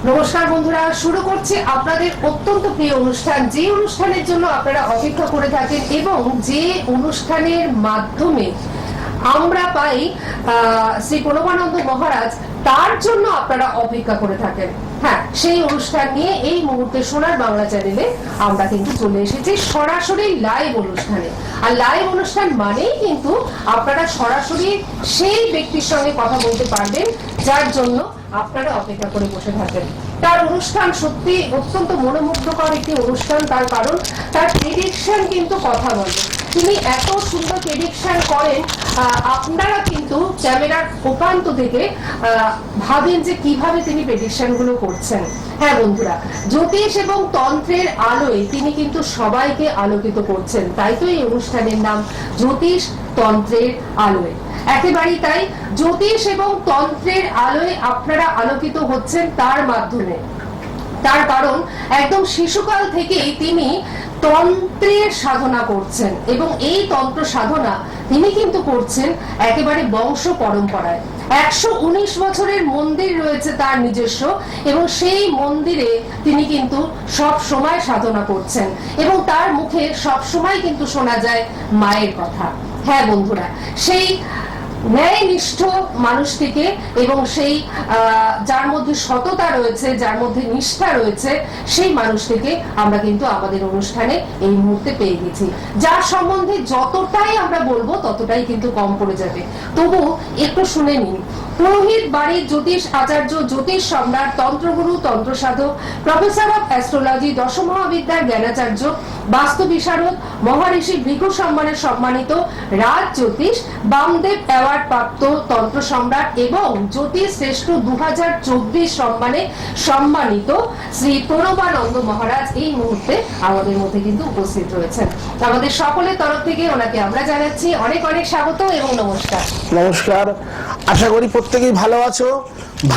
নমস্কার বন্ধুরা, শুরু করছি আপনাদের অত্যন্ত প্রিয় অনুষ্ঠান, যে অনুষ্ঠানের জন্য আপনারা অপেক্ষা করে থাকেন এবং যে অনুষ্ঠানের মাধ্যমে আমরা পাই শ্রী প্রণবানন্দ মহারাজ, তার জন্য আপনারা অপেক্ষা করে থাকেন। হ্যাঁ, সেই অনুষ্ঠান নিয়ে এই মুহূর্তে সোনার বাংলা চ্যানেলে আমরা কিন্তু চলে এসেছি সরাসরি লাইভ অনুষ্ঠানে। আর লাইভ অনুষ্ঠান মানেই কিন্তু আপনারা সরাসরি সেই ব্যক্তির সঙ্গে কথা বলতে পারবেন যার জন্য আপনারা অপেক্ষা করে বসে থাকেন। তার অনুষ্ঠান সত্যি অত্যন্ত মনোমুগ্ধকর একটি অনুষ্ঠান, তার কারণ তার প্রেডিকশন কিন্তু কথা বলে। তিনি এত সুন্দর প্রেডিকশন করেন, আপনারা কিন্তু ক্যামেরার ওপান্ত থেকে ভাবেন যে কিভাবে তিনি প্রেডিকশন গুলো করছেন। হ্যাঁ বন্ধুরা, জ্যোতিষ এবং তন্ত্রের আলোয় তিনি কিন্তু সবাইকে আলোকিত করছেন, তাই তো এই অনুষ্ঠানের নাম জ্যোতিষ তন্ত্রের আলোয়। একেবারেই তাই, জ্যোতিষ এবং তন্ত্রের আলোয় আপনারা আলোকিত হচ্ছেন তার মাধ্যমে। তার কারণ একদম শিশুকাল থেকেই তিনি তন্ত্রের সাধনা করছেন এবং এই তন্ত্র সাধনা তিনি কিন্তু করছেন একেবারে বংশ পরম্পরায়। 119 বছরের মন্দির রয়েছে তার নিজস্ব, এবং সেই মন্দিরে তিনি কিন্তু সব সময় সাধনা করছেন এবং তার মুখে সব সময় কিন্তু শোনা যায় মায়ের কথা। হ্যাঁ বন্ধুরা, সেই ন্যায়নিষ্ঠ মানুষটিকে এবং সেই যার মধ্যে সততা রয়েছে, যার মধ্যে নিষ্ঠা রয়েছে, সেই মানুষটিকে আমরা কিন্তু আমাদের অনুষ্ঠানে এই মুহূর্তে পেয়ে গেছি, যার সম্বন্ধে যতটাই আমরা বলবো ততটাই কিন্তু কম পড়ে যাবে। তবু একটু শুনে নিন। পুরোহিত বাড়ির জ্যোতিষ আচার্য, জ্যোতিষ সম্রাট, তন্ত্রগুরু, তন্ত্র সাধক, প্রফেসর অফ অ্যাস্ট্রোলজি, দশম মহাবিদ্যার জ্ঞানাচার্য, বাস্তু বিশারদ, মহারিষি ভৃগু সম্মানের সম্মানিত রাজ জ্যোতিষ, বামদেব অ্যাওয়ার্ড প্রাপ্ত তন্ত্র সম্রাট এবং জ্যোতিষ শ্রেষ্ঠ 2024 সম্মানে সম্মানিত শ্রী প্রণবানন্দ মহারাজ এই মুহূর্তে আমাদের মধ্যে কিন্তু উপস্থিত রয়েছেন। আমাদের সকলের তরফ থেকে ওনাকে আমরা জানাচ্ছি অনেক অনেক স্বাগত এবং নমস্কার। নমস্কার, আশা করি প্রত্যেকেই ভালো আছো,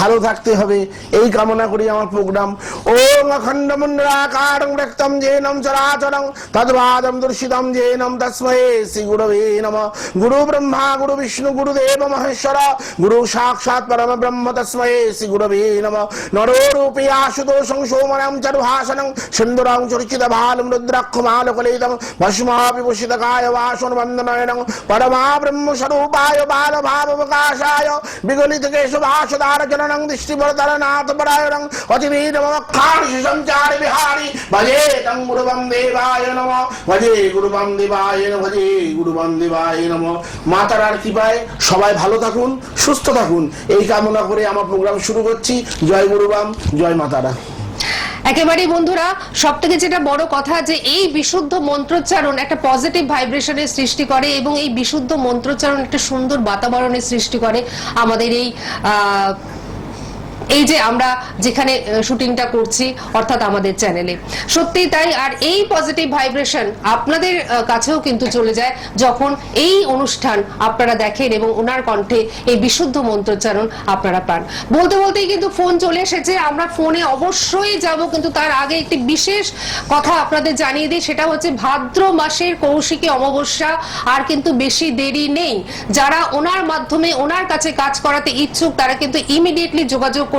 ভালো থাকতে হবে এই কামনা করি আমার প্রোগ্রাম। ওম অখণ্ড মুন্ডলাকারং ব্যক্তম যেনম চরাচরং তদ্বাদম দর্শিতম যেনম তস্মৈ শ্রী গুরবে নমঃ। গুরু ব্রহ্মা গুরু বিষ্ণু গুরুদেব মহেশ্বর গুরু সাক্ষাৎ পরম ব্রহ্ম তস্মৈ শ্রী গুরবে নমঃ। নরো রূপে আশুতোষং সৌমনং চারুহাসনং সুন্দরং চরিচিত ভালম রুদ্রাক্ষমালকলিতং ভস্মাবিভূষিত কায় বাসন বন্দনয়নং পরমা ব্রহ্ম স্বরূপায় বাল ভাববকাশায় বিগলিত কেশবাসদার জননং দৃষ্টিবরতরনাথ পরায়ণং অতিবীরমক্ষার্ষসঞ্চারি বিহারি ভজে তং গুরুবম দেবায় নমঃ। ভজে গুরুবম দেবায় নমঃ, ভজে গুরুবম দেবায় নমঃ। মা তারার কৃপায় সবাই ভালো থাকুন, সুস্থ থাকুন এই কামনা করে আমার প্রোগ্রাম শুরু করছি। জয় গুরুবম, জয় মা তারা। একেবারে বন্ধুরা, সব থেকে যেটা বড় কথা যে এই বিশুদ্ধ মন্ত্রোচ্চারণ একটা পজিটিভ ভাইব্রেশনের সৃষ্টি করে এবং এই বিশুদ্ধ মন্ত্রোচ্চারণ একটা সুন্দর বাতাবরণের সৃষ্টি করে আমাদের এই যে আমরা যেখানে শুটিংটা করছি অর্থাৎ আমাদের চ্যানেলে। সত্যি তাই। আর এই পজিটিভ ভাইব্রেশন আপনাদের কাছেও কিন্তু চলে যায় যখন এই অনুষ্ঠান আপনারা দেখেন এবং ওনার কণ্ঠে এই বিশুদ্ধ মন্ত্রোচ্চারণ আপনারা পান। বলতে বলতেই কিন্তু ফোন চলে এসেছে, আমরা ফোনে অবশ্যই যাব, কিন্তু তার আগে একটি বিশেষ কথা আপনাদের জানিয়ে দিই, সেটা হচ্ছে ভাদ্র মাসের কৌশিকী অমাবস্যা আর কিন্তু বেশি দেরি নেই। যারা ওনার মাধ্যমে ওনার কাছে কাজ করাতে ইচ্ছুক তারা কিন্তু ইমিডিয়েটলি যোগাযোগ করবেন।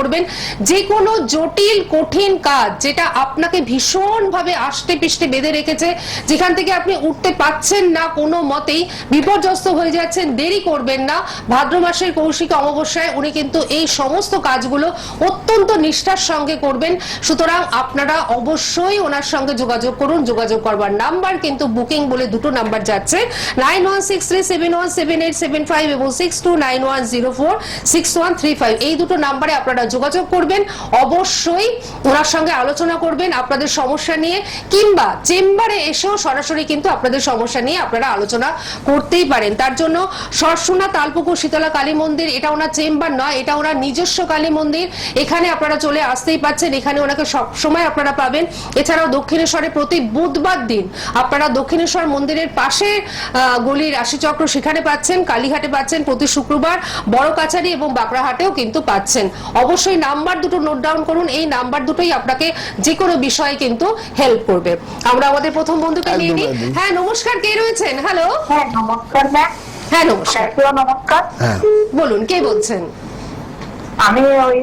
যে কোনো জটিল কঠিন কাজ যেটা আপনাকে ভীষণ ভাবে আষ্টে পিষ্টে বেঁধে রেখেছে, যেখান থেকে আপনি উঠতে পাচ্ছেন না, কোনো মতেই বিপর্যস্ত হয়ে যাচ্ছেন, দেরি করবেন না। ভাদ্র মাসের কৌশিকী অমাবস্যায় উনি কিন্তু এই সমস্ত কাজগুলো অত্যন্ত নিষ্ঠার সঙ্গে করবেন। সুতরাং আপনারা অবশ্যই ওনার সঙ্গে যোগাযোগ করুন। যোগাযোগ করবার নাম্বার কিন্তু বুকিং বলে দুটো নাম্বার যাচ্ছে, 9163717875 এবং 6291046135। এই দুটো নাম্বারে আপনারা যোগাযোগ করবেন। অবশ্যই ওনার সঙ্গে আলোচনা করবেন আপনাদের সমস্যা নিয়ে, কিংবা চেম্বারে এসেও সরাসরি কিন্তু আপনাদের সমস্যা নিয়ে আপনারা আলোচনা করতেই পারেন। তার জন্য সরসোনা তালপুকুর শীতলা কালী মন্দির, এটা ওনার চেম্বার নয়, এটা ওনার নিজস্ব কালী মন্দির। এখানে আপনারা চলে আসতেই পাচ্ছেন, এখানে ওনাকে সব সময় আপনারা পাবেন। এছাড়াও দক্ষিণেশ্বরে প্রতি বুধবার দিন আপনারা দক্ষিণেশ্বর মন্দিরের পাশে গলির রাশিচক্র সেখানে পাচ্ছেন, কালীঘাটে পাচ্ছেন প্রতি শুক্রবার, বড় কাছারি এবং বাঁকড়াহাটেও কিন্তু পাচ্ছেন। অবশ্যই নাম্বার দুটো নোট ডাউন করুন, এই নাম্বার দুটোই আপনাকে যে কোনো বিষয়ে কিন্তু হেল্প করবে। আমরা আমাদের প্রথম বন্ধুকে নিয়ে নিই। হ্যাঁ নমস্কার, কে রয়েছেন? হ্যালো। হ্যাঁ নমস্কার ম্যাম। হ্যাঁ নমস্কার। নমস্কার। বলুন কে বলছেন? আমি ওই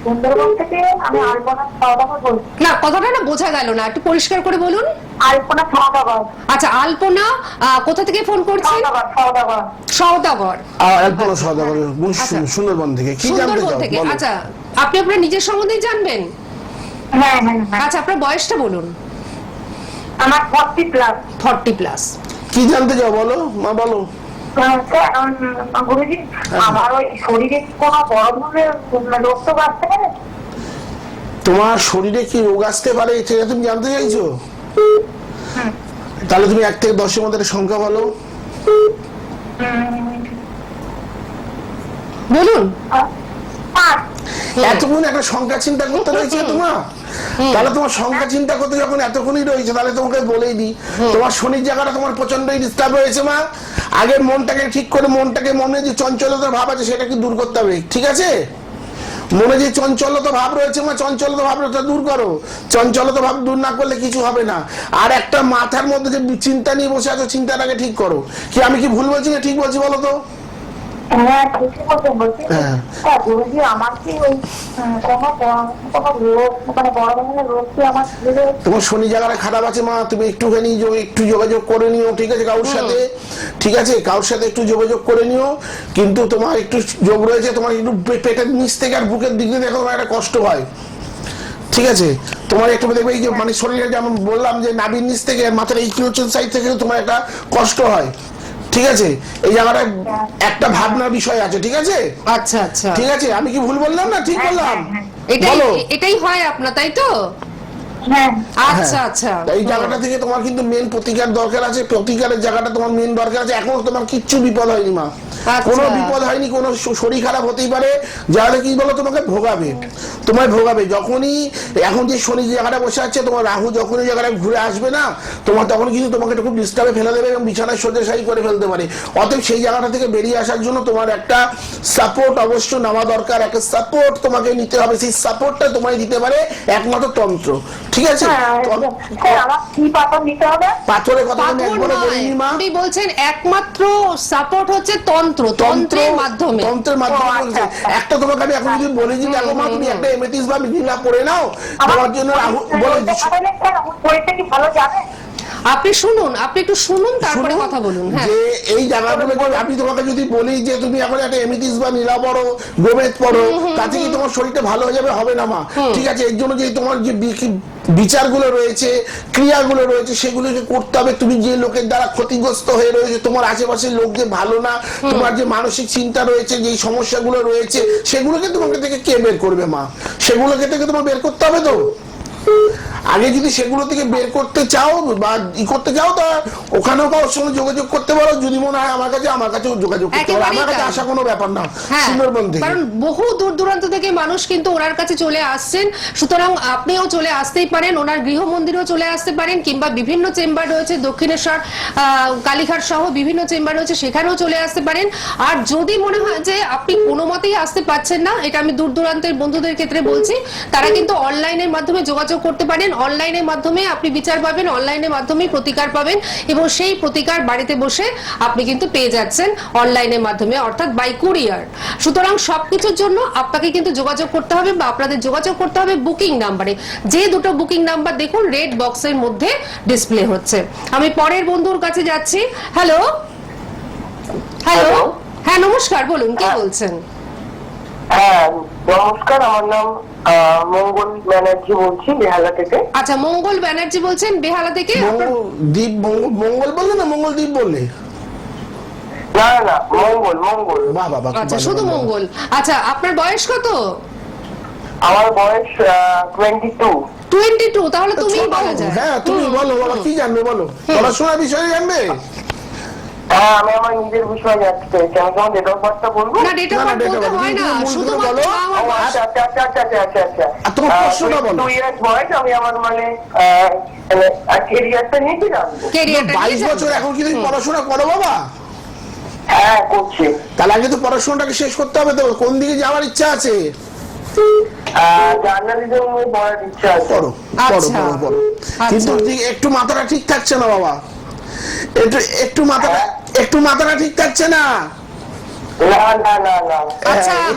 সুন্দরবন থেকে আমি আলপনা সওদাগর বলছি। না, কথাটা না বোঝা গেল না, একটু পরিষ্কার করে বলুন। আলপনা সওদাগর। আচ্ছা, আলপনা কোথা থেকে ফোন করছেন? সওদাগর। সওদাগর। আলপনা সওদাগর আচ্ছা। সুন্দরবন থেকে কি জানতে সুন্দরবন চাও থেকে। বলো। আচ্ছা, আপনি আপনার নিজের সম্বন্ধে জানবেন? হ্যাঁ হ্যাঁ হ্যাঁ। আচ্ছা, আপনার বয়সটা বলুন। আমার 40 প্লাস। 40 প্লাস। কি জানতে চাও বলো মা, বলো। গুরুজি, আমার ওই শরীরে কোনো বড় ধরনের রোগ তো আসতে পারে? তোমার শরীরে কি রোগ আসতে পারে সেটা তুমি জানতে চাইছো? তাহলে তুমি 1 থেকে 10 এর মধ্যে একটা সংখ্যা বলো। বলুন। এতক্ষণ একটা সংখ্যা চিন্তা করতে রয়েছে তোমার, তাহলে তোমার সংখ্যা চিন্তা করতে যখন এতক্ষণই রয়েছে তাহলে তোমাকে বলেই দিই, তোমার শনির জায়গাটা তোমার প্রচন্ডই ডিস্টার্ব হয়েছে মা। আগে মনটাকে ঠিক করে, মনে যে চঞ্চলতা ভাব আছে সেটাকে দূর করতে হবে, ঠিক আছে? মনে যে চঞ্চলতা ভাব রয়েছে মা, চঞ্চলতা ভাবটা দূর করো। চঞ্চলতা ভাব দূর না করলে কিছু হবে না। আর একটা মাথার মধ্যে যে চিন্তা নিয়ে বসে আছো, চিন্তাটাকে ঠিক করো। কি আমি কি ভুল বলছি না ঠিক বলছি বলো তো? হ্যাঁ, ঠিকই বলছি। গুরুজি, আমার কি ওই কোনো রোগ, মানে বড় ধরনের রোগ কি আমার শরীরে? তোমার শনি জায়গাটা খারাপ আছে মা, তুমি একটুখানি একটু যোগাযোগ করে নিও, ঠিক আছে? কারোর সাথে, ঠিক আছে, কারোর সাথে একটু যোগাযোগ করে নিও। কিন্তু তোমার একটু যোগ রয়েছে, তোমার একটু পেটের নিচ থেকে আর বুকের দিক দিয়ে দেখো তোমার একটা কষ্ট হয়, ঠিক আছে? তোমার একটু দেখবে এই যে মানে শরীরে যেমন বললাম যে নাভির নিচ থেকে মাথার এই কিউচন সাইড থেকে তোমার একটা কষ্ট হয়, ঠিক আছে? এই জায়গাটা একটা ভাবনার বিষয় আছে, ঠিক আছে? আচ্ছা আচ্ছা, ঠিক আছে, আমি কি ভুল বললাম না ঠিক বললাম? এটাই হয় আপনার, তাই তো? আচ্ছা আচ্ছা। এই জায়গাটা থেকে তোমার কিন্তু মেন প্রতিকার দরকার আছে, প্রতিকারের জায়গাটা তোমার মেন দরকার আছে। এখনো তোমার কিচ্ছু বিপদ হয়নি মা, কোনো বিপদ হয়নি, কোনো শরীর খারাপ হতেই পারে, যাহলে কি বলো তোমাকে ভোগাবে, তোমায় ভোগাবে। যখনই এখন যে শনি জায়গাটা বসে আছে, তোমার রাহু যখনই জায়গাটা ঘুরে আসবে না, তোমার তখন কিন্তু তোমাকে খুব ডিস্টার্বে ফেলে দেবে এবং বিছানায় শয্যাশায়ী করে ফেলতে পারে। অতএব সেই জায়গাটা থেকে বেরিয়ে আসার জন্য তোমার একটা সাপোর্ট অবশ্য নেওয়া দরকার, একটা সাপোর্ট তোমাকে নিতে হবে। সেই সাপোর্টটা তোমায় দিতে পারে একমাত্র তন্ত্র, ঠিক আছে? পাথরের কথা আমি একবারও বলিনি মা। আপনি বলছেন একমাত্র সাপোর্ট হচ্ছে তন্ত্র, তন্ত্রের মাধ্যমে। তন্ত্রের মাধ্যমে একটা তোমাকে আমি এখন যদি বলি যে দেখো মা, তুমি একটা এমেথিস্ট বা মিথিলা পড়ে নাও, তোমার জন্য বলে আপনি শুনুন, আপনি একটু শুনুন, তারপরে কথা বলুন। হ্যাঁ, যে এই জায়গাগুলো আমি তোমাকে যদি বলি যে তুমি এখন একটা এমেথিস্ট বা নীলা পড়ো, গোমেদ পড়ো, তাতে কি তোমার শরীরটা ভালো হয়ে যাবে? হবে না মা, ঠিক আছে? এর জন্য যে তোমার যে বিচারগুলো রয়েছে, ক্রিয়াগুলো রয়েছে, সেগুলোকে করতে হবে। তুমি যে লোকের দ্বারা ক্ষতিগ্রস্ত হয়ে রয়েছে, তোমার আশেপাশের লোক যে ভালো না, তোমার যে মানসিক চিন্তা রয়েছে, যে সমস্যাগুলো রয়েছে, সেগুলোকে তোমাকে থেকে কে বের করবে মা? সেগুলোকে থেকে তোমার বের করতে হবে তো। আগে যদি সেগুলো থেকে বের করতে চাও বা করতে চাও, তা ওখানেও কারোর সঙ্গে যোগাযোগ করতে পারো। যদি মনে হয় আমার কাছেও যোগাযোগ করতে পারো, আমার কাছে আসা কোনো ব্যাপার না। সুন্দরবন থেকে, কারণ বহু দূর দূরান্ত থেকে মানুষ কিন্তু ওনার কাছে চলে আসছেন, সুতরাং আপনিও চলে আসতেই পারেন, ওনার গৃহ মন্দিরেও চলে আসতে পারেন, কিংবা বিভিন্ন চেম্বার রয়েছে দক্ষিণেশ্বর, কালীঘাট সহ বিভিন্ন চেম্বার রয়েছে, সেখানেও চলে আসতে পারেন। আর যদি মনে হয় যে আপনি কোনো মতেই আসতে পারছেন না, এটা আমি দূর দূরান্তের বন্ধুদের ক্ষেত্রে বলছি, তারা কিন্তু অনলাইনের মাধ্যমে যোগাযোগ করতে পারেন। অনলাইনের মাধ্যমে আপনি বিচার পাবেন, অনলাইনের মাধ্যমে প্রতিকার পাবেন, এবং সেই প্রতিকার বাড়িতে বসে আপনি কিন্তু পেয়ে যাচ্ছেন অনলাইনের মাধ্যমে, অর্থাৎ বাই কুরিয়ার। সুতরাং সবকিছুর জন্য আপনাকে কিন্তু যোগাযোগ করতে হবে, বা আপনাদের যোগাযোগ করতে হবে বুকিং নাম্বারে। যে দুটো বুকিং নাম্বার দেখুন রেড বক্সের মধ্যে ডিসপ্লে হচ্ছে। আমি পরের বন্ধুর কাছে যাচ্ছি। হ্যালো হ্যালো, হ্যাঁ নমস্কার, বলুন কে বলছেন? হ্যাঁ নমস্কার, আমার নাম মঙ্গল ব্যানার্জি বলছি, বেহালা থেকে। আচ্ছা, মঙ্গল ব্যানার্জি বলছেন বেহালা থেকে। দ্বীপ মঙ্গল বললে না মঙ্গল দ্বীপ বললে? না না, মঙ্গল মঙ্গল। বাবা, আচ্ছা, শুধু মঙ্গল। আচ্ছা, আপনার বয়স কত? আমার বয়স 22। 22, তাহলে তুমি বলা যায়। হ্যাঁ, তুমি বলো বাবা, কি জানবে বলো? পড়াশোনার বিষয়ে জানবে? হ্যাঁ, আমি আমার নিজের বিষয়ে জানতে চাইছি। আমি তোমার ডেট অফ বার্থটা বলবো? না, ডেট অফ বার্থ বলতে হয় না, শুধুমাত্র তোমার প্রশ্নটা বলো। 2 ইয়ার্স বয়স, আমি আমার মানে ক্যারিয়ারটা নিয়ে কি জানবো। 22 বছর, এখন কি তুমি পড়াশোনা করো বাবা? হ্যাঁ করছি। তাহলে আগে তো পড়াশোনাটাকে শেষ করতে হবে। তো কোন দিকে যাওয়ার ইচ্ছা আছে? জার্নালিজম নিয়ে পড়ার ইচ্ছা আছে। পড়ো পড়ো পড়ো, কিন্তু একটু মাথাটা ঠিক থাকছে না বাবা, একটু মাথাটা ঠিক থাকছে না। না আচ্ছা, একটু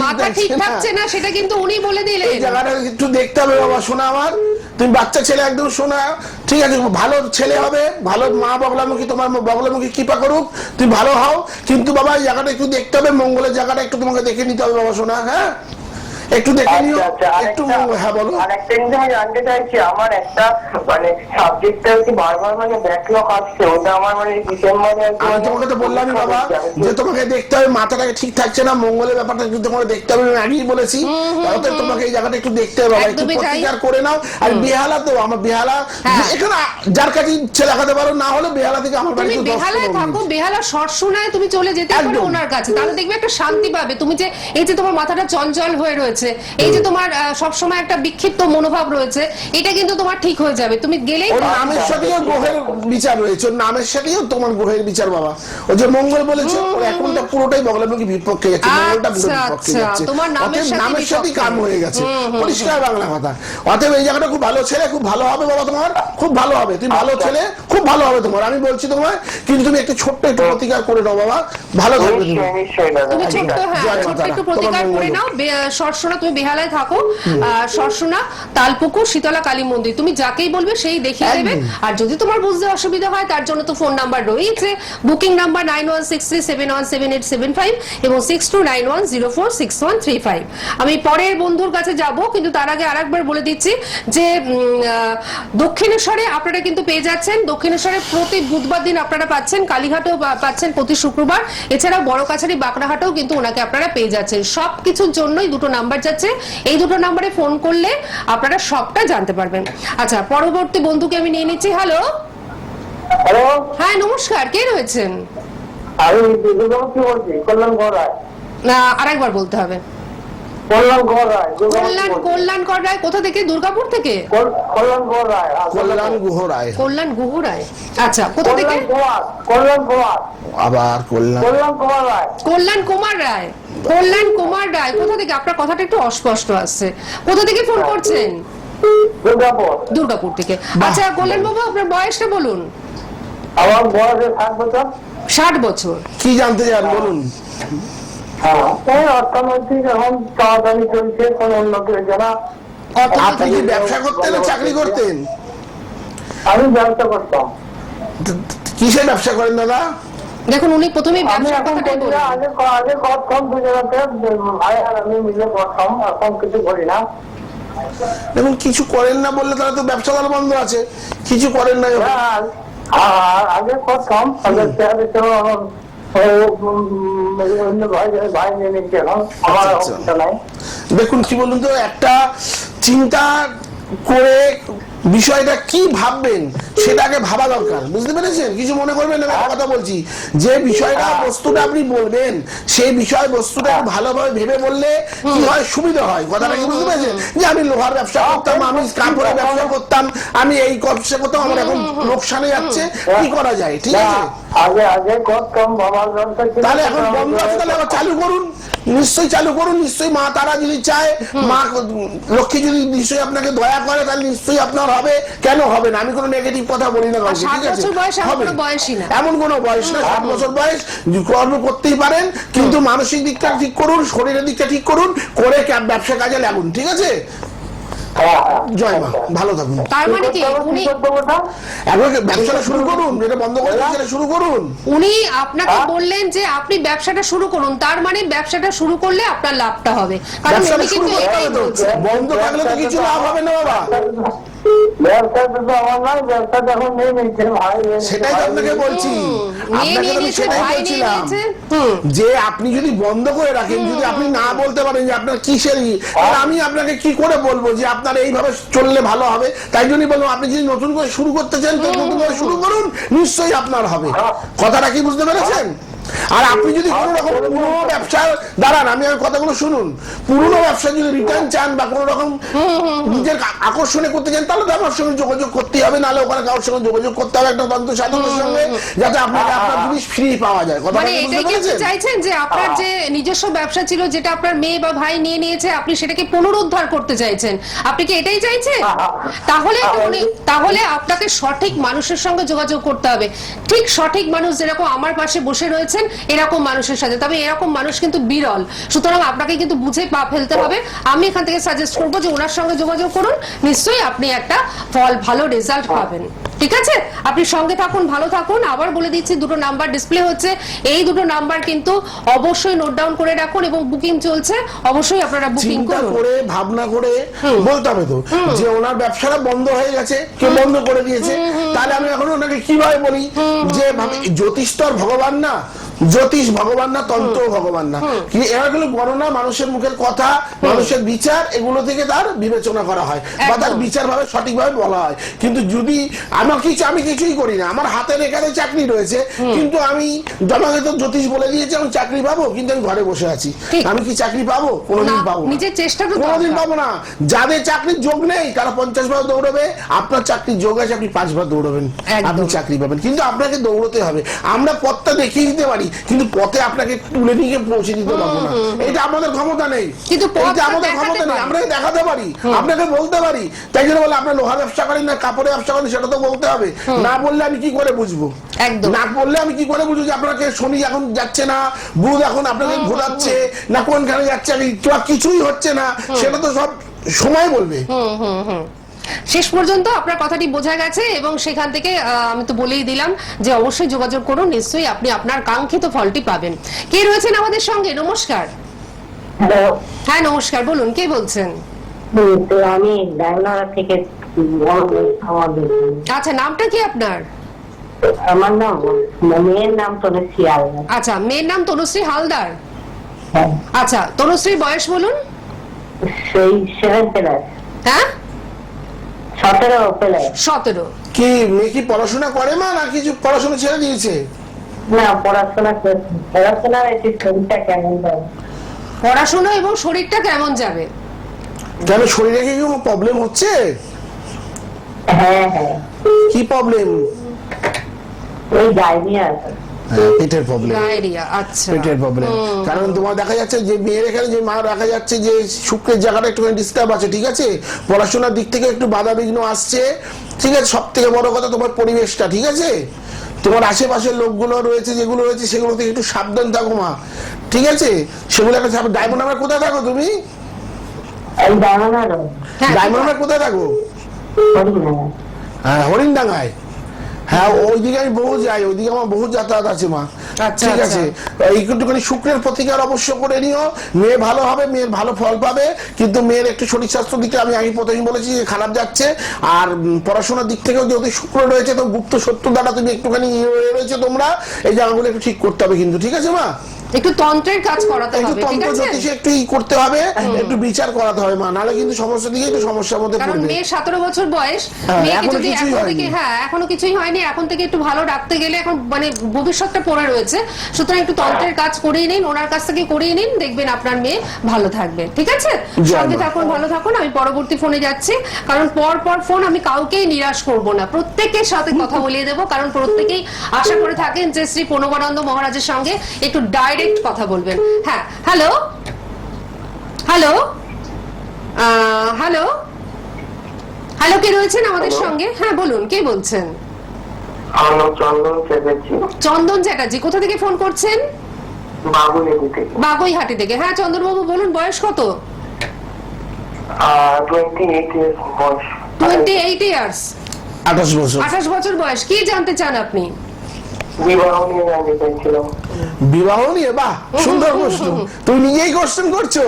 মাথা ঠিক থাকছে না সেটা কিন্তু উনি বলে দিলেন। এই জায়গাটা একটু দেখতে হবে বাবা, শোনা আমার, তুমি বাচ্চা ছেলে একদম শোনা, ঠিক আছে, ভালো ছেলে হবে, ভালো মা বগলামুখী, তোমার বগলামুখী কৃপা করুক, তুমি ভালো হও, কিন্তু বাবা এই জায়গাটা একটু দেখতে হবে, মঙ্গলের জায়গাটা একটু তোমাকে দেখে নিতে হবে বাবা শোনা, হ্যাঁ একটু দেখে নিও একটু। হ্যাঁ বলো। আরেকটা জিনিস আমি জানতে চাইছি, আমার একটা মানে সাবজেক্টটা কি বারবার মানে ব্যাকলগ আসছে, ওটা আমার মানে ডিসেম্বরে আমি তোমাকে তো বললামই বাবা যে তোমাকে দেখতে হবে, মাথাটাকে ঠিক থাকছে না, মঙ্গলের ব্যাপারটা একটু তোমাকে দেখতে হবে, আমি আগেই বলেছি, অতএব তোমাকে এই জায়গাটা একটু দেখতে হবে বাবা, একটু একদমই তাই। প্রতিকার করে নাও। আর বেহালা তো আমার বেহালা এখানে যার কাছে ইচ্ছে লাগাতে পারো, না হলে বেহালা থেকে আমার তুমি বাড়িতে 10 বেহালায় থাকো, কিলোমিটার। বেহালা সরসুনায় তুমি চলে যেতে পারো একদম। ওনার কাছে, তাহলে দেখবে একটা শান্তি পাবে। তুমি যে এই যে তোমার মাথাটা চঞ্চল হয়ে রয়েছে, এই যে তোমার সবসময় একটা বিক্ষিপ্ত মনোভাব রয়েছে, এটা কিন্তু তোমার ঠিক হয়ে যাবে, তুমি গেলেই ওর নামের সাথেও গ্রহের বিচার রয়েছে, ওর নামের সাথেও তোমার গ্রহের বিচার বাবা। ও যে মঙ্গল বলেছে ওর এখনটা পুরোটাই বগলামুখী বিপক্ষে যাচ্ছে, মঙ্গলটা পুরো বিপক্ষে যাচ্ছে, তোমার নামের অতএব সাথে নামের সাথে বিপক্ষে। কাম হয়ে গেছে, পরিষ্কার বাংলা কথা। অতএব এই জায়গাটা খুব ভালো ছেলে, খুব ভালো হবে বাবা, তোমার খুব ভালো হবে, তুমি ভালো ছেলে, খুব ভালো হবে তোমার, আমি বলছি তোমায়, কিন্তু তুমি একটু ছোট্ট একটু প্রতিকার করে নাও বাবা, ভালো থাকবে তুমি। তুমি ছোট্ট, হ্যাঁ জয় ছোট্ট মাতা একটু রা, প্রতিকার তোমার করে মঙ্গল নাও। সরসোনা, তুমি বেহালায় থাকো, সরসোনা তালপুকুর শীতলা কালী মন্দির, তুমি যাকেই বলবে সেই দেখিয়ে দেবে। আর যদি তোমার বুঝতে অসুবিধা হয় তার জন্য তো ফোন নাম্বার রয়েছে, বুকিং নাম্বার 9163717875 এবং 6291046135। আমি পরের বন্ধুর কাছে যাব, কিন্তু তার আগে আরেকবার বলে দিচ্ছি যে দক্ষিণেশ্বরে আপনারা কিন্তু পেয়ে যাচ্ছেন, দক্ষিণেশ্বরে প্রতি বুধবার দিন আপনারা পাচ্ছেন, কালীঘাটেও পাচ্ছেন প্রতি শুক্রবার, এছাড়াও বড় কাছারি বাঁকড়াহাটেও কিন্তু ওনাকে আপনারা পেয়ে যাচ্ছেন। সবকিছুর জন্যই দুটো নাম্বার যাচ্ছে, এই দুটো নাম্বারে ফোন করলে আপনারা সবটা জানতে পারবেন। আচ্ছা, পরবর্তী বন্ধুকে আমি নিয়ে নিচ্ছি। হ্যালো, হ্যালো, হ্যাঁ নমস্কার, কে রয়েছেন? আমি দুর্গাপুর বলছি, কল্যাণ গড়ায়। আরেকবার বলতে হবে। কল্যাণ গড়ায়, কল্যাণ কর রায়, কোথা থেকে? দুর্গাপুর থেকে? কল্যাণ গড়ায়, কল্যাণ গুহ রায়। কল্যাণ গুহ রায়, আচ্ছা, কোথা থেকে? কল্যাণ গোয়ার, আবার কল্যাণ কল্যাণ কুমার রায়। কল্যাণ কুমার রায়, কল্যাণ কুমার রায়, কোথা থেকে? আপনার কথাটা একটু অস্পষ্ট আসছে, কোথা থেকে ফোন করছেন? দুর্গাপুর। দুর্গাপুর থেকে। আচ্ছা কল্যাণ বাবু, আপনার বয়সটা বলুন। আমার বয়স 60 বছর। 60 বছর। কি জানতে চান বলুন। এই অর্থনৈতিক এখন তাড়াতাড়ি চলছে, কোন উন্নতি হয়েছে না। আপনি কি ব্যবসা করতেন না চাকরি করতেন? আমি ব্যবসা করতাম। কিসের ব্যবসা করেন দাদা? দেখুন, উনি প্রথমেই আমি ব্যবসার এখন কথাটাই বললেন। আগে করতাম দু জায়গাতে, ভাই আর আমি মিলে করতাম, এখন কিছু করি না। দেখুন, কিছু করেন না বললে তাহলে তো ব্যবসা তাহলে বন্ধ আছে, কিছু করেন না যখন। আগে করতাম, আগে অন্য ভাই নিয়ে নিচ্ছে এখন, আমার অসুবিধা নাই। দেখুন কি বলুন তো, একটা চিন্তা করে বিষয়টা কি ভাববেন সেটাকে ভাবা দরকার, বুঝতে পেরেছেন? কিছু মনে করবেন না, একটা কথা বলছি, যে বিষয়টা বস্তুটা আপনি বলবেন সেই বিষয় বস্তুটা একটু ভালোভাবে ভেবে বললে কি হয়, সুবিধা হয়। কথাটা কি বুঝতে পেরেছেন? যে আমি লোহার ব্যবসা করতাম, আমি কাপড়ের ব্যবসা করতাম, আমি এই ব্যবসা করতাম, আমার এখন লোকসানে যাচ্ছে, কি করা যায়? ঠিক আছে, আগে করতাম বাবার ব্যবসা ছিল। তাহলে এখন বন্ধ আছে, তাহলে আবার চালু করুন, নিশ্চয়ই চালু করুন। নিশ্চয়ই মা তারা যদি চায়, মা লক্ষ্মী যদি নিশ্চয়ই আপনাকে দয়া করে, তাহলে নিশ্চয়ই আপনার হবে। কেন হবে না? আমি কোনো নেগেটিভ কথা বলি না, ঠিক 60 আছে? বছর বয়স এমন হবে। কোনো বয়সই না। এমন কোনো বয়স না, 60 বছর বয়স, কর্ম করতেই পারেন, কিন্তু মানসিক দিকটা ঠিক করুন, শরীরের দিকটা ঠিক করুন, করে ব্যবসা কাজে লাগুন, ঠিক আছে? জয় মা, ভালো থাকুন। তার মানে কি উনি এখন ব্যবসাটা শুরু করুন, যেটা বন্ধ করে সেটা শুরু করুন। উনি আপনাকে বললেন যে আপনি ব্যবসাটা শুরু করুন, তার মানে ব্যবসাটা শুরু করলে আপনার লাভটা হবে, কারণ ব্যবসাটা উনি শুরু কিন্তু করতে এটাই হবে তো, বলছেন। বন্ধ থাকলে তো কিছু লাভ হবে না বাবা। ব্যবসাটা তো আমার নয়, ব্যবসাটা এখন নিয়ে নিচ্ছে ভাই। সেটাই তো আপনাকে বলছি, নিয়ে আপনাকে তো আমি নিয়েছে, সেটাই ভাই নিয়ে বলছিলাম, নিয়েছে। যে আপনি যদি বন্ধ করে রাখেন, যদি আপনি না বলতে পারেন যে আপনার কিসের, আমি আপনাকে কি করে বলবো যে আপনার এইভাবে চললে ভালো হবে? তাই জন্যই বলবো, আপনি যদি নতুন করে শুরু করতে চান তো নতুন করে শুরু করুন, নিশ্চয়ই আপনার হবে। কথাটা কি বুঝতে পেরেছেন? আর আপনি যদি কোন রকম পুরনো ব্যবসা দাঁড়ান, আমি আর কথাগুলো শুনুন, পুরনো ব্যবসা যদি রিটার্ন চান বা কোন রকম নিজের আকর্ষণে করতে চান, তাহলে তো আমার সঙ্গে যোগাযোগ করতে হবে, নাহলে ওখানে কারোর সঙ্গে যোগাযোগ করতে হবে একটা তন্ত্র সাধকের সঙ্গে, যাতে আপনাকে আপনার জিনিস ফ্রি পাওয়া যায়। কথাটা মানে কি বুঝতে এটাই কি আপনি পেরেছেন? চাইছেন যে আপনার যে নিজস্ব ব্যবসা ছিল, যেটা আপনার মেয়ে বা ভাই নিয়ে নিয়েছে, আপনি সেটাকে পুনরুদ্ধার করতে চাইছেন? আপনি কি এটাই চাইছেন? তাহলে আপনাকে সঠিক মানুষের সঙ্গে যোগাযোগ করতে হবে। ঠিক সঠিক মানুষ যেরকম আমার পাশে বসে রয়েছে, রয়েছেন এরকম মানুষের সাথে, তবে এরকম মানুষ কিন্তু বিরল, সুতরাং আপনাকে কিন্তু বুঝে পা ফেলতে হবে। আমি এখান থেকে সাজেস্ট করবো যে ওনার সঙ্গে যোগাযোগ করুন, নিশ্চয়ই আপনি একটা ভালো রেজাল্ট পাবেন। ঠিক আছে, আপনি সঙ্গে থাকুন, ভালো থাকুন। আবার বলে দিচ্ছি, দুটো নাম্বার ডিসপ্লে হচ্ছে, এই দুটো নাম্বার কিন্তু অবশ্যই নোট ডাউন করে রাখুন, এবং বুকিং চলছে, অবশ্যই আপনারা বুকিং চিন্তা করুন। করে ভাবনা করে বলতে হবে তো যে ওনার ব্যবসাটা বন্ধ হয়ে গেছে, কে বন্ধ করে দিয়েছে, তাহলে আমি এখন ওনাকে কিভাবে বলি যে জ্যোতিষ তো আর ভগবান না, জ্যোতিষ ভগবান না, তন্ত্র ভগবান না, কি এগুলো গণনা, মানুষের মুখের কথা, মানুষের বিচার, এগুলো থেকে তার বিবেচনা করা হয় বা তার বিচার ভাবে সঠিকভাবে বলা হয়। কিন্তু যদি আমি কিছুই করি না, আমার হাতের এখানে চাকরি রয়েছে, কিন্তু আমি জমাকে তো জ্যোতিষ বলে দিয়েছে আমি চাকরি পাবো, কিন্তু আমি ঘরে বসে আছি, আমি কি চাকরি পাবো? কোনোদিন পাবো না, নিজের চেষ্টা কোনোদিন পাবো না। যাদের চাকরির যোগ নেই তারা 50 বার দৌড়বে, আপনার চাকরির যোগ আছে, আপনি 5 বার দৌড়বেন, আপনি চাকরি পাবেন। কিন্তু আপনাকে দৌড়তে হবে। আমরা পথটা দেখিয়ে দিতে পারি, কিন্তু পথে আপনাকে তুলে নিয়ে পৌঁছে দিতে পারবো না, এটা আমাদের ক্ষমতা নেই, কিন্তু এটা আমাদের ক্ষমতা নেই। আমরা দেখাতে পারি, আপনাকে বলতে পারি। তাই জন্য বলে আপনার লোহা ব্যবসা করেন না কাপড়ের ব্যবসা করেন, সেটা তো বলতে হবে। না বললে আমি কি করে বুঝবো? না বললে আমি কি করে বুঝবো যে আপনাকে শনি এখন যাচ্ছে না, বুধ এখন আপনাকে ঘোরাচ্ছে না, কোনখানে যাচ্ছে, আমি কিছুই হচ্ছে না, সেটা তো সব সময় বলবে। শেষ পর্যন্ত আপনার কথাটি বোঝা গেছে, এবং সেখান থেকে আমি তো বলেই দিলাম যে অবশ্যই যোগাযোগ করুন, নিশ্চয়ই আপনি আপনার কাঙ্ক্ষিত ফলটি পাবেন। কে রয়েছেন আমাদের সঙ্গে? নমস্কার। হ্যাঁ নমস্কার, বলুন কে বলছেন? আমি ব্যাঙ্গালোর থেকে। আচ্ছা, নামটা কি আপনার? আমার নাম, মেয়ের নাম তনুশ্রী হালদার। আচ্ছা, মেয়ের নাম তনুশ্রী হালদার। আচ্ছা, তনুশ্রীর বয়স বলুন। সেই 7 প্লাস। হ্যাঁ, 17 প্লাস। 17। কি মেয়ে কি পড়াশোনা করে মা, না কিছু পড়াশোনা ছেড়ে দিয়েছে? না, পড়াশোনার একটু শরীরটা কেমন যাবে? পড়াশোনা এবং শরীরটা কেমন যাবে? কেন, শরীরে কি কোনো প্রবলেম হচ্ছে? হ্যাঁ হ্যাঁ। কি প্রবলেম? ওই ডায়রিয়া আছে। পেটের প্রবলেম। ডায়রিয়া, আচ্ছা, পেটের প্রবলেম। কারণ তোমার দেখা যাচ্ছে যে মেয়ের এখানে যে মা দেখা যাচ্ছে যে শুক্রের জায়গাটা একটুখানি ডিস্টার্ব আছে, ঠিক আছে, পড়াশোনার দিক থেকে একটু বাধা বিঘ্ন আসছে, ঠিক আছে। সব থেকে বড় কথা তোমার পরিবেশটা, ঠিক আছে, তোমার আশেপাশের লোকগুলো রয়েছে যেগুলো রয়েছে সেগুলো থেকে একটু সাবধান থাকো মা, ঠিক আছে। সেগুলো একটা ডায়মন্ড হারবার কোথায় থাকো তুমি? ডায়মন্ড হারবার কোথায় থাকো? হ্যাঁ, হরিণডাঙ্গায়। হ্যাঁ, ওইদিকে আমি বহু যাই, ওইদিকে আমার বহু যাতায়াত আছে মা, ঠিক আছে। একটুখানি শুক্রের প্রতিকার অবশ্য করে নিও, মেয়ে ভালো হবে, মেয়ের ভালো ফল পাবে। কিন্তু মেয়ের একটু শরীর স্বাস্থ্য দিকে আমি প্রথমেই বলেছি যে খারাপ যাচ্ছে। আর পড়াশোনার দিক থেকেও যেহেতু শুক্র রয়েছে, তো গুপ্ত শত্রু দ্বারা তুমি একটুখানি রয়েছে, তোমরা এই জায়গাগুলো একটু ঠিক করতে হবে কিন্তু, ঠিক আছে মা। একটু তন্ত্রের কাজ করাতে হবে, ঠিক আছে, একটু করতে হবে, একটু বিচার করাতে হবে মা, নাহলে কিন্তু সমস্যা দিকে একটু সমস্যার মধ্যে পড়বে। কারণ মেয়ে 17 বছর বয়স, মেয়েকে যদি এখন থেকে, হ্যাঁ এখনো কিছুই হয়নি, এখন থেকে একটু ভালো রাখতে গেলে এখন মানে ভবিষ্যৎটা পড়ে রয়েছে, সুতরাং একটু তন্ত্রের কাজ করিয়ে নিন, ওনার কাছ থেকে করিয়ে নিন, দেখবেন আপনার মেয়ে ভালো থাকবে, ঠিক আছে। সঙ্গে থাকুন, ভালো থাকুন। আমি পরবর্তী ফোনে যাচ্ছি, কারণ পর ফোন আমি কাউকেই নিরাশ করব না, প্রত্যেকের সাথে কথা বলিয়ে দেবো, কারণ প্রত্যেকেই আশা করে থাকেন যে শ্রী প্রণবানন্দ মহারাজের সঙ্গে একটু ডাইরেক্ট কথা বলবেন। হ্যাঁ, হ্যালো হ্যালো হ্যালো হ্যালো, কে রয়েছেন আমাদের সঙ্গে? হ্যাঁ বলুন, কে বলছেন? চন্দন চ্যাটার্জি। কোথা থেকে ফোন করছেন? বাগুইহাটি থেকে। হ্যাঁ চন্দন বাবু বলুন, বয়স কত? 28 ইয়ার্স, 28 বছর বয়স। কি জানতে চান আপনি? বিবাহ নিয়ে? বাহ, সুন্দর প্রশ্ন। তুমি নিজেই কোশ্চেন করছো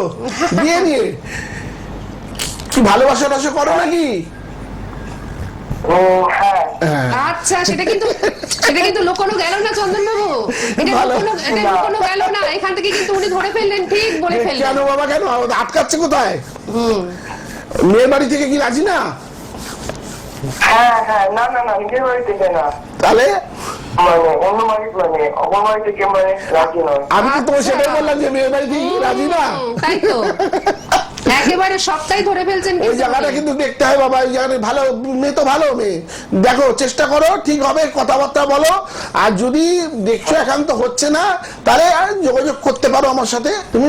বিয়ে নিয়ে। কি ভালোবাসা টাসা করো নাকি? আচ্ছা, সেটা কিন্তু লুকোনো গেল না চন্দন বাবু, এটা লুকোনো গেল না, এখান থেকে কিন্তু উনি ধরে ফেললেন, ঠিক বলে ফেললেন। কেন বাবা, কেন আটকাচ্ছে কোথায়? মেয়ের বাড়ি থেকে কি রাজি না? তাহলে আমি তো তোমার সেটাই বললাম যে মেয়ের বাড়ি থেকে রাজি না, তাই তো একেবারে সবটাই ধরে ফেলছেন। ওই জায়গাটা কিন্তু দেখতে হয় বাবা, ওই জায়গাটা ভালো মেয়ে তো ভালো মেয়ে, দেখো চেষ্টা করো, ঠিক হবে, কথাবার্তা বলো। আর যদি দেখছো একান্ত হচ্ছে না, তাহলে যোগাযোগ করতে পারো আমার সাথে। তুমি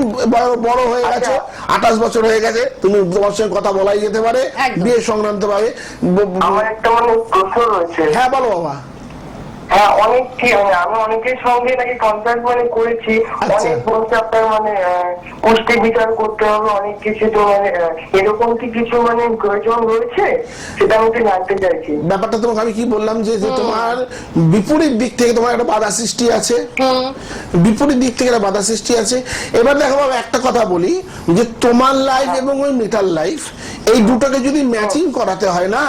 বড় হয়ে গেছো, 28 বছর হয়ে গেছে, তুমি তোমার সঙ্গে কথা বলাই যেতে পারে, বিয়ে সংক্রান্ত ভাবে। আমার একটা প্রশ্ন রয়েছে। হ্যাঁ বলো বাবা। হ্যাঁ অনেককে আমি অনেকের সঙ্গে নাকি কন্ট্যাক্ট মানে করেছি, আচ্ছা। অনেক বলছে আপনার মানে পুষ্টি বিচার করতে হবে অনেক কিছু, তো মানে এরকম কি কিছু মানে প্রয়োজন রয়েছে সেটা আমি একটু জানতে চাইছি। ব্যাপারটা তোমাকে আমি কি বললাম যে যে তোমার বিপরীত দিক থেকে তোমার একটা বাধা সৃষ্টি আছে, বিপরীত দিক থেকে একটা বাধা সৃষ্টি আছে। এবার দেখো বাবা, একটা কথা বলি যে তোমার লাইফ এবং ওই মেটার লাইফ এই দুটোকে যদি ম্যাচিং করাতে হয় না,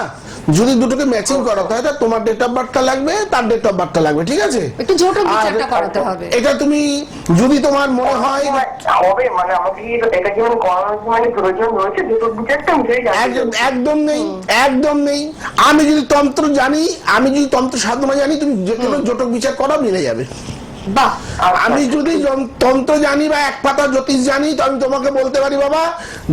যদি দুটোকে ম্যাচিং করাতে হয়, তাহলে তোমার ডেট অফ বার্থটা লাগবে, তার ডেট অফ বার্থটা লাগবে, ঠিক আছে? একটু জটিল আর বিচারটা করাতে হবে। এটা তুমি যদি তোমার মনে হয় হবে মানে আমাকে কি এটা কি মানে করানোর মানে প্রয়োজন রয়েছে দুটো বিচারটা আমি সেই জানতে চাই। একদম নেই, একদম নেই। আমি যদি তন্ত্র জানি, আমি যদি তন্ত্র সাধনা জানি, তুমি যে কোনো জটক বিচার করা মিলে যাবে। বাহ, আমি যদি তন্ত্র জানি বা এক পাতা জ্যোতিষ জানি, তো আমি তোমাকে বলতে পারি বাবা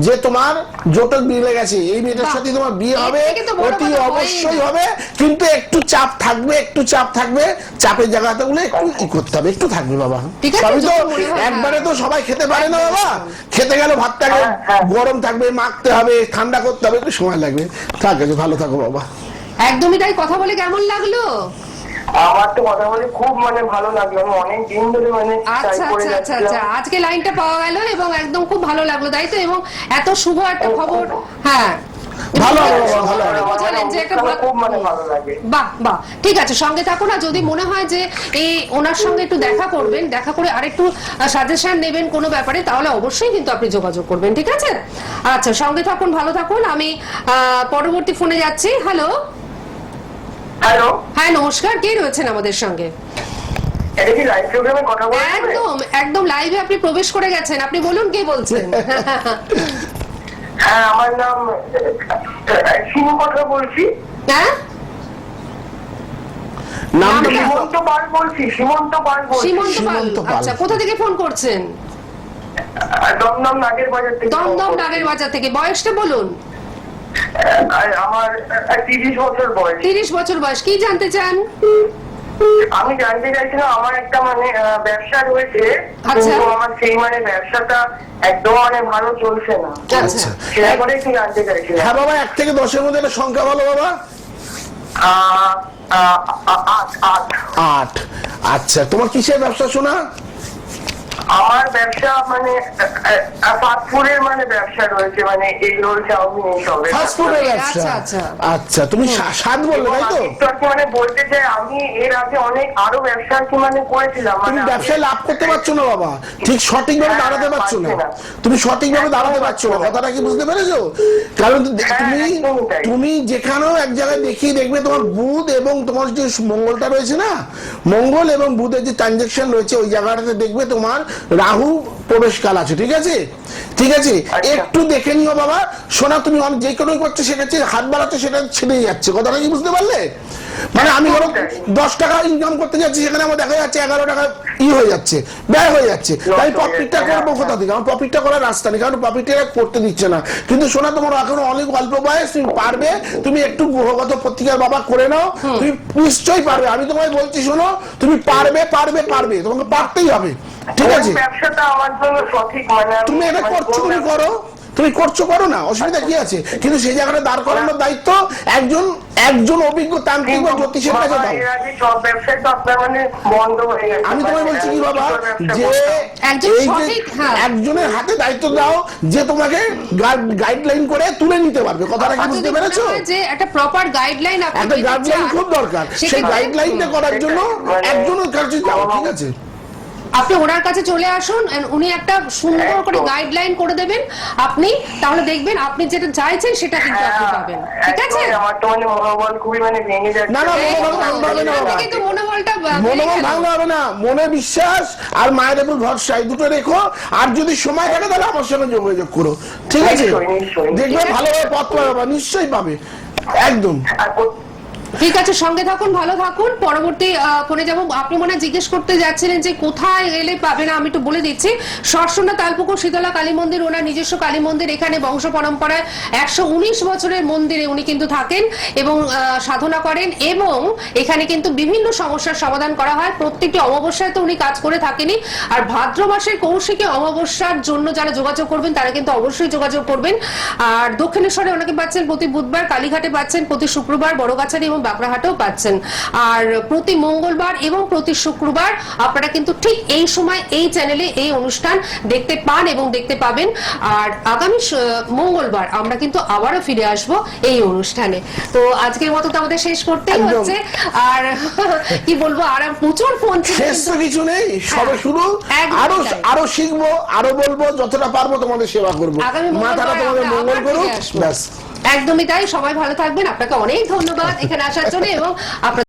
যে তোমার জটক মিলে গেছে, এই মেয়েটার বাহ। সাথে তোমার বিয়ে এর হবে, থেকে তো বড় অতি কথা হয়ই অবশ্যই না। হবে, কিন্তু একটু চাপ থাকবে, একটু চাপ থাকবে, চাপের জায়গাটা গুলো একটু ই করতে হবে, একটু থাকবে বাবা। ঠিক আছে, সবই তো যদি মনে হয়, একবারে তো সবাই খেতে পারে না একদম, বাবা। একদম। খেতে গেলে ভাতটাকে হ্যাঁ। গরম থাকবে, মাখতে হবে, ঠান্ডা করতে হবে, একটু সময় লাগবে। ঠিক আছে, ভালো থাকো বাবা। একদমই তাই। কথা বলে কেমন লাগলো? আমার তো কথা বলে খুব মানে ভালো লাগলো, আমি অনেক দিন ধরে মানে ট্রাই আচ্ছা করে আচ্ছা আচ্ছা আচ্ছা, যাচ্ছিলাম। আজকে লাইনটা পাওয়া গেল এবং একদম খুব ভালো লাগলো, তাই তো? এবং এত শুভ একটা খবর। হ্যাঁ, ভালো এবং হবে, শুভ ভালো করে হবে। বোঝালেন যে একটা আমার খুব মানে ভালো লাগে। বাহ বাহ, ঠিক আছে, সঙ্গে থাকুন। আর যদি মনে হয় যে এই ওনার সঙ্গে একটু দেখা করবেন, দেখা করে আরেকটু সাজেশন নেবেন কোনো ব্যাপারে, তাহলে অবশ্যই কিন্তু আপনি যোগাযোগ করবেন, ঠিক আছে? আচ্ছা, সঙ্গে থাকুন, ভালো থাকুন। আমি পরবর্তী ফোনে যাচ্ছি। হ্যালো। হ্যালো, হ্যাঁ, নমস্কার। কে রয়েছেন আমাদের সঙ্গে? এটা কি লাইভ প্রোগ্রামে কথা বলছেন? একদম একদম লাইভে আপনি প্রবেশ করে গেছেন। আপনি বলুন, কে বলছেন? হ্যাঁ, আমার নাম শিমু কথা বলছি। হ্যাঁ, নামটা কি? সীমন্ত পাল বলছি, সীমন্ত পাল বলছি। সীমন্ত পাল। সীমন্ত পাল। আচ্ছা, কোথা থেকে ফোন করছেন? দমদম নাগের বাজার থেকে। দমদম নাগের বাজার থেকে। বয়সটা বলুন। আমার 30 বছর বয়স। 30 বছর বয়স। কি জানতে চান? আমি জানতে চাইছিলাম, আমার একটা মানে ব্যবসা রয়েছে, আচ্ছা। কিন্তু আমার সেই মানে ব্যবসাটা একদম মানে ভালো চলছে না, আচ্ছা। সেটা করে একটু জানতে চাইছিলাম। হ্যাঁ বাবা, 1 থেকে 10-এর মধ্যে একটা সংখ্যা বলো বাবা। 8। আচ্ছা, তোমার কিসের ব্যবসা শোনা? আমার ব্যবসা মানে ফাস্টফুডের মানে ব্যবসা রয়েছে, মানে এগ রোল, চাউমিন এইসবের। ফাস্ট ফুডের ব্যবসা। আচ্ছা, আচ্ছা। আচ্ছা, তুমি স্বাদ বললে তাই তো? একটু আর কি মানে বলতে চাই, আমি এর আগে অনেক আরো ব্যবসা আর কি মানে করেছিলাম। তুমি মানে ব্যবসায় লাভ করতে পারছো না বাবা, ঠিক সঠিকভাবে হ্যাঁ, দাঁড়াতে পারছো না, পারছি না। তুমি সঠিকভাবে একদম দাঁড়াতে পারছো না, পারছি না। কথাটা কি বুঝতে পেরেছো? কারণ তুমি একদমই তাই। তুমি যেখানেও এক জায়গায় দেখিয়ে দেখবে তোমার বুধ এবং তোমার যে মঙ্গলটা রয়েছে না, মঙ্গল এবং বুধের যে ট্রানজেকশন রয়েছে, ওই জায়গাটাতে দেখবে তোমার রাহু প্রবেশকাল আছে, ঠিক আছে? ঠিক আছে, আচ্ছা। একটু দেখে নিও বাবা। শোনা, তুমি যে কোনো করছো, সেক্ষেত্রে হাত বাড়াচ্ছে, সেটা ছেড়ে যাচ্ছে, কথাটা কি বুঝতে পারলে? মানে আমি ধরো 10 টাকা ইনকাম করতে যাচ্ছি, সেখানে আমার দেখা যাচ্ছে 11 টাকা হয়ে যাচ্ছে, ব্যয় হয়ে যাচ্ছে। তাই প্রফিটটা করবো কোথা থেকে? আমার প্রফিটটা করার রাস্তা নেই, কারণ প্রফিটটা করতে দিচ্ছে না। কিন্তু শোনা, তোমার এখনো অনেক অল্প বয়স, তুমি পারবে। তুমি একটু গ্রহগত পত্রিকার বাবা করে নাও, তুমি নিশ্চয়ই পারবে। আমি তোমায় বলছি, শোনো, তুমি পারবে পারবে পারবে, তোমাকে পারতেই হবে, ঠিক আছে? ব্যবসাটা আমার জন্য সঠিক মানে তুমি এটা করছো, তুমি করো, তুমি করছো, করো না, অসুবিধা কি আছে? কিন্তু সেই জায়গাটা দাঁড় করানোর দায়িত্ব একজন অভিজ্ঞ তান্ত্রিক বা জ্যোতিষের কাছে দাও। সব ব্যবসায় তো আপনার মানে বন্ধ হয়ে গেছে। আমি তোমায় বলছি কি বাবা, যে একজন এই যে সঠিক, হ্যাঁ। একজনের হাতে দায়িত্ব দাও, যে তোমাকে গাইডলাইন করে তুলে নিতে পারবে, কথাটা কি আর বুঝতে যদি পেরেছো? মনে হয় যে একটা প্রপার গাইডলাইন আপনি একটা পেতে গাইডলাইন চান, খুব দরকার, সেই সেক্ষেত্রে গাইডলাইনটা করার জন্য একজনের কাছে যাও, ঠিক আছে? আপনি ওনার কাছে চলে আসুন, and উনি একটা সুন্দর করে একদম। গাইডলাইন করে দেবেন। আপনি তাহলে দেখবেন আপনি যেটা চাইছেন সেটা কিন্তু আপনি পাবেন, ঠিক আছে? আমার তো মানে মনোবল খুবই মানে ভেঙে যাচ্ছে। না, না, মনোবল ভাঙতে হবে না বাবা। কিন্তু মনোবলটা মনোবল ভাঙলে হবে না, মনে বিশ্বাস আর মায়ের উপর ভরসা, এই দুটো রেখো। আর যদি সময় থাকে তাহলে আমার সঙ্গে যোগাযোগ করো, ঠিক আছে? নিশ্চয়ই, নিশ্চয়ই। দেখবে ভালোভাবে পথ পাবে, নিশ্চয়ই পাবে, একদম। ঠিক আছে, সঙ্গে থাকুন, ভালো থাকুন। পরবর্তী ফোনে যাব। আপনি মনে হয় জিজ্ঞেস করতে যাচ্ছিলেন যে কোথায় এলে পাবে না, আমি একটু বলে দিচ্ছি। সরসোনা তালপুকুর শীতলা কালী মন্দির, ওনার নিজস্ব কালী মন্দির। এখানে বংশ পরম্পরায় 119 বছরের মন্দিরে উনি কিন্তু থাকেন এবং সাধনা করেন, এবং এখানে কিন্তু বিভিন্ন সমস্যার সমাধান করা হয়। প্রত্যেকটি অমাবস্যায় তো উনি কাজ করে থাকেনি। আর ভাদ্র মাসের কৌশিকী অমাবস্যার জন্য যারা যোগাযোগ করবেন, তারা কিন্তু অবশ্যই যোগাযোগ করবেন। আর দক্ষিণেশ্বরে ওনাকে পাচ্ছেন প্রতি বুধবার, কালীঘাটে পাচ্ছেন প্রতি শুক্রবার, বড়গাছারি এবং বাঁকড়াহাটেও পাচ্ছেন। আর প্রতি মঙ্গলবার এবং প্রতি শুক্রবার আপনারা কিন্তু ঠিক এই সময় এই চ্যানেলে এই অনুষ্ঠান দেখতে পান এবং দেখতে পাবেন। আর আগামী মঙ্গলবার আমরা কিন্তু আবারও ফিরে আসব এই অনুষ্ঠানে। তো আজকের মতো তো আমাদের শেষ করতেই একদম। হচ্ছে। আর কি বলবো, আর প্রচুর ফোন ছিল শেষ তো কিছু নেই, সবে শুরু। একদম আরো তাই। আরো শিখবো, আরো বলবো, যতটা পারবো তোমাদের সেবা করবো। আগামী মাতারা মঙ্গলবার তোমাদের আমরা মঙ্গল আবার করুক, ফিরে আসবো। ব্যাস। একদমই তাই। সবাই ভালো থাকবেন। আপনাকে অনেক ধন্যবাদ এখানে আসার জন্য এবং আপনার